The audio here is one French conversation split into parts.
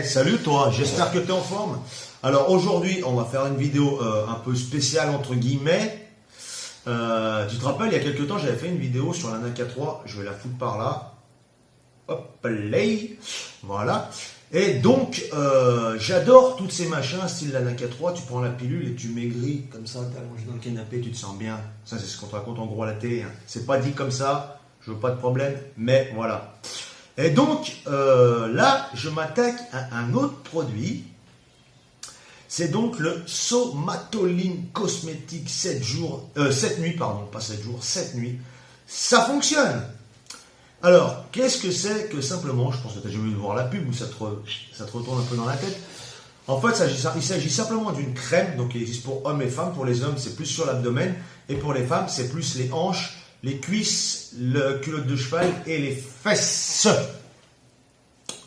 Salut toi, j'espère que tu es en forme. Alors aujourd'hui, on va faire une vidéo un peu spéciale entre guillemets. Tu te rappelles, il y a quelques temps, j'avais fait une vidéo sur la NACA 3. Je vais la foutre par là. Hop, play. Voilà. Et donc, j'adore tous ces machins, style la NACA 3. Tu prends la pilule et tu maigris comme ça, t'es allongé dans le canapé, tu te sens bien. Ça, c'est ce qu'on te raconte en gros à la télé. Hein. C'est pas dit comme ça, je veux pas de problème, mais voilà. Et donc, là, je m'attaque à un autre produit. C'est donc le Somatoline Cosmétique 7 nuits, pardon, pas 7 jours, 7 nuits. Ça fonctionne. Alors, qu'est-ce que c'est que simplement, je pense que tu as déjà vu voir la pub ou ça te retourne un peu dans la tête. En fait, il s'agit simplement d'une crème, donc il existe pour hommes et femmes. Pour les hommes, c'est plus sur l'abdomen. Et pour les femmes, c'est plus les hanches, les cuisses, le culotte de cheval et les fesses.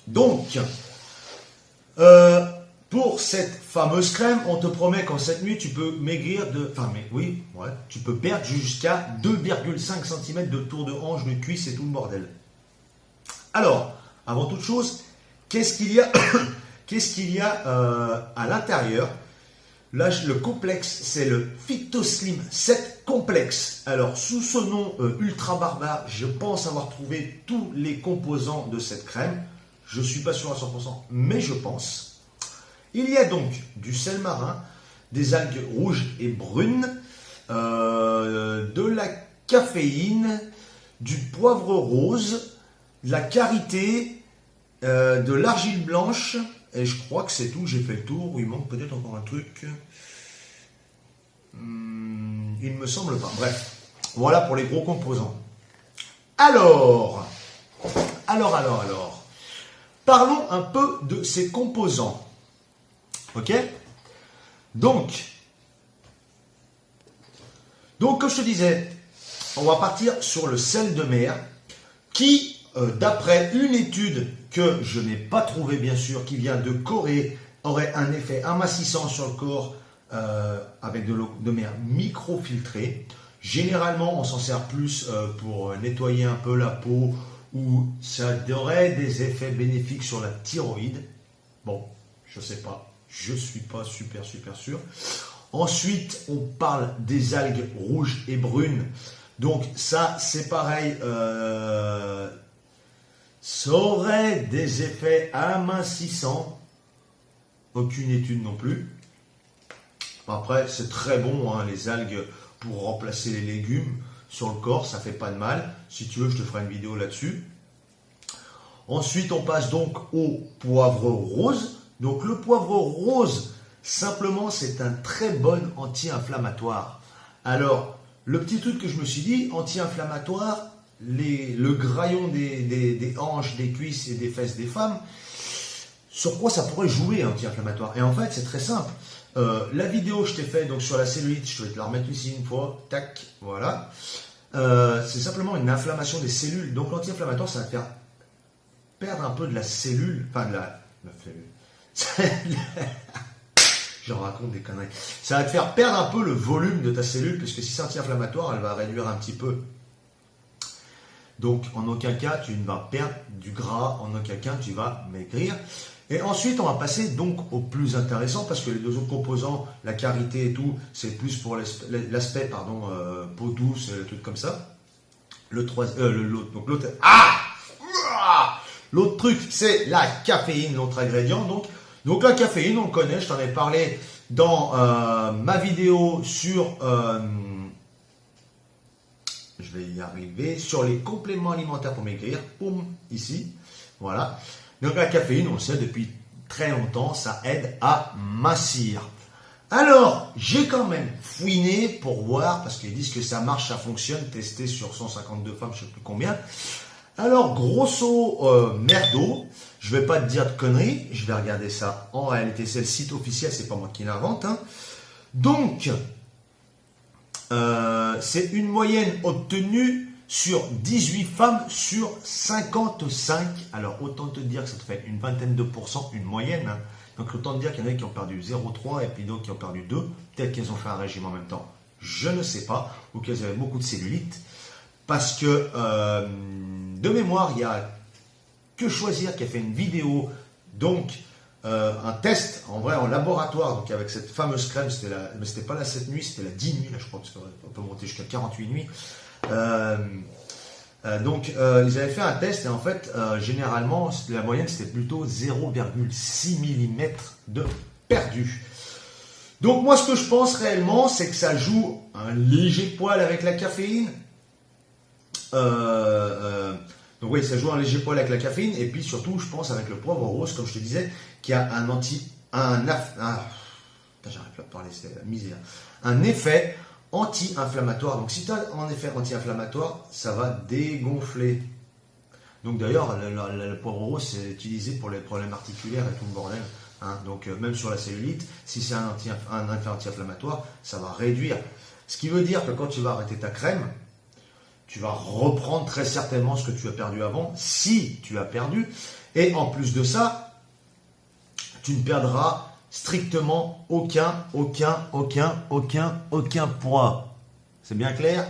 Donc, pour cette fameuse crème, on te promet qu'en cette nuit, tu peux maigrir de... Enfin, mais oui, ouais, tu peux perdre jusqu'à 2,5 cm de tour de hanche, de cuisse et tout le bordel. Alors, avant toute chose, qu'est-ce qu'il y a, à l'intérieur? Là, le complexe, c'est le Phytoslim 7 Complexe. Alors, sous ce nom ultra barbare, je pense avoir trouvé tous les composants de cette crème. Je ne suis pas sûr à 100%, mais je pense. Il y a donc du sel marin, des algues rouges et brunes, de la caféine, du poivre rose, de la karité, de l'argile blanche, et je crois que c'est tout, j'ai fait le tour, il manque peut-être encore un truc. Il ne me semble pas. Bref, voilà pour les gros composants. Alors. Parlons un peu de ces composants. Ok? Donc, comme je te disais, on va partir sur le sel de mer qui, d'après une étude que je n'ai pas trouvée bien sûr, qui vient de Corée, aurait un effet amincissant sur le corps avec de l'eau de mer microfiltrée. Généralement, on s'en sert plus pour nettoyer un peu la peau ou ça aurait des effets bénéfiques sur la thyroïde. Bon, je sais pas, je suis pas super sûr. Ensuite, on parle des algues rouges et brunes. Donc ça, c'est pareil, ça aurait des effets amincissants. Aucune étude non plus. Après, c'est très bon, hein, les algues pour remplacer les légumes sur le corps, ça fait pas de mal. Si tu veux, je te ferai une vidéo là-dessus. Ensuite, on passe donc au poivre rose. Donc le poivre rose, simplement, c'est un très bon anti-inflammatoire. Alors, le petit truc que je me suis dit, anti-inflammatoire, le graillon des hanches, des cuisses et des fesses des femmes, sur quoi ça pourrait jouer anti-inflammatoire? Et en fait, c'est très simple. La vidéo que je t'ai faite donc sur la cellulite, je vais te la remettre ici une fois, tac, voilà. C'est simplement une inflammation des cellules. Donc l'anti-inflammatoire, ça va te faire perdre un peu de la cellule, enfin de la cellule. J'en raconte des conneries. Ça va te faire perdre un peu le volume de ta cellule, parce que si c'est anti-inflammatoire, elle va réduire un petit peu. Donc en aucun cas tu ne vas perdre du gras, en aucun cas tu vas maigrir. Et ensuite on va passer donc au plus intéressant, parce que les deux autres composants, la karité et tout, c'est plus pour l'aspect peau douce, le truc comme ça. L'autre truc, c'est la caféine, l'autre ingrédient. Donc la caféine, on le connaît, je t'en ai parlé dans ma vidéo sur... je vais y arriver, sur les compléments alimentaires pour maigrir. Boum, ici. Voilà. Donc la caféine, on le sait depuis très longtemps, ça aide à mincir. Alors, j'ai quand même fouiné pour voir, parce qu'ils disent que ça marche, ça fonctionne, testé sur 152 femmes, je ne sais plus combien. Alors, grosso merdo, je ne vais pas te dire de conneries, je vais regarder ça. En réalité, c'est le site officiel, c'est pas moi qui l'invente. Hein. Donc, c'est une moyenne obtenue sur 18 femmes sur 55. Alors, autant te dire que ça te fait une vingtaine de pourcents, une moyenne. Hein. Donc, autant te dire qu'il y en a qui ont perdu 0,3 et puis d'autres qui ont perdu 2. Peut-être qu'ils ont fait un régime en même temps. Je ne sais pas. Ou qu'elles avaient beaucoup de cellulite. Parce que, de mémoire, il y a Que Choisir qui a fait une vidéo donc un test en vrai en laboratoire, donc avec cette fameuse crème, mais c'était pas la 7 nuits, c'était la 10 nuits, là je crois, parce qu'on peut monter jusqu'à 48 nuits. Donc ils avaient fait un test et en fait généralement la moyenne c'était plutôt 0,6 mm de perdu. Donc moi ce que je pense réellement c'est que ça joue un léger poil avec la caféine. Donc oui, ça joue un léger poil avec la caféine et puis surtout je pense avec le poivre rose comme je te disais qui a j'arrive pas de parler, c'est la misère. Un effet anti-inflammatoire. Donc si tu as un effet anti-inflammatoire, ça va dégonfler. Donc d'ailleurs, le poivre rose, c'est utilisé pour les problèmes articulaires et tout le bordel. Hein. Donc même sur la cellulite, si c'est un effet anti-inflammatoire, ça va réduire. Ce qui veut dire que quand tu vas arrêter ta crème, tu vas reprendre très certainement ce que tu as perdu avant, si tu as perdu. Et en plus de ça, tu ne perdras strictement aucun poids. C'est bien clair?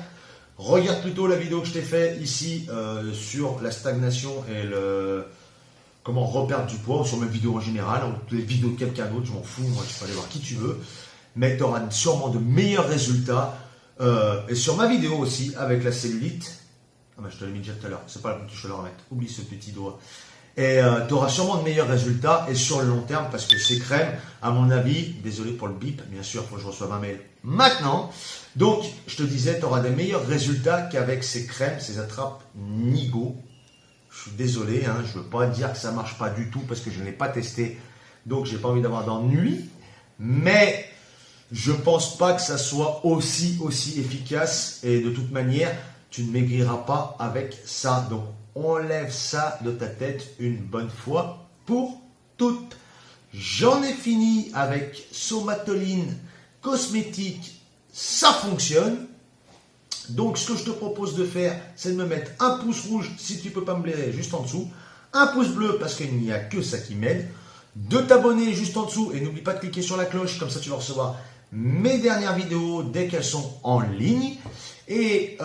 Regarde plutôt la vidéo que je t'ai fait ici sur la stagnation et comment reperdre du poids, ou sur mes vidéos en général, ou les vidéos de quelqu'un d'autre, je m'en fous, moi tu peux aller voir qui tu veux, mais tu auras sûrement de meilleurs résultats. Et sur ma vidéo aussi, avec la cellulite, je te l'ai mis déjà tout à l'heure, c'est pas la peine que je te le remette, oublie ce petit doigt. Et tu auras sûrement de meilleurs résultats et sur le long terme parce que ces crèmes, à mon avis, désolé pour le bip, bien sûr, il faut que je reçoive un mail maintenant. Donc, je te disais, tu auras des meilleurs résultats qu'avec ces crèmes, ces attrapes Nigo. Je suis désolé, hein, je ne veux pas dire que ça ne marche pas du tout parce que je ne l'ai pas testé. Donc, je n'ai pas envie d'avoir d'ennui. Mais je ne pense pas que ça soit aussi efficace. Et de toute manière, tu ne maigriras pas avec ça. Donc, enlève ça de ta tête une bonne fois pour toutes. J'en ai fini avec Somatoline cosmétique, ça fonctionne. Donc ce que je te propose de faire, c'est de me mettre un pouce rouge si tu ne peux pas me blairer juste en dessous, un pouce bleu parce qu'il n'y a que ça qui m'aide, de t'abonner juste en dessous et n'oublie pas de cliquer sur la cloche, comme ça tu vas recevoir mes dernières vidéos dès qu'elles sont en ligne. Et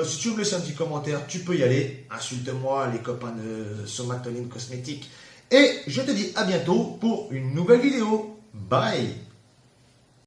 si tu veux me laisser un petit commentaire, tu peux y aller. Insulte-moi les copains de Somatoline Cosmétique. Et je te dis à bientôt pour une nouvelle vidéo. Bye!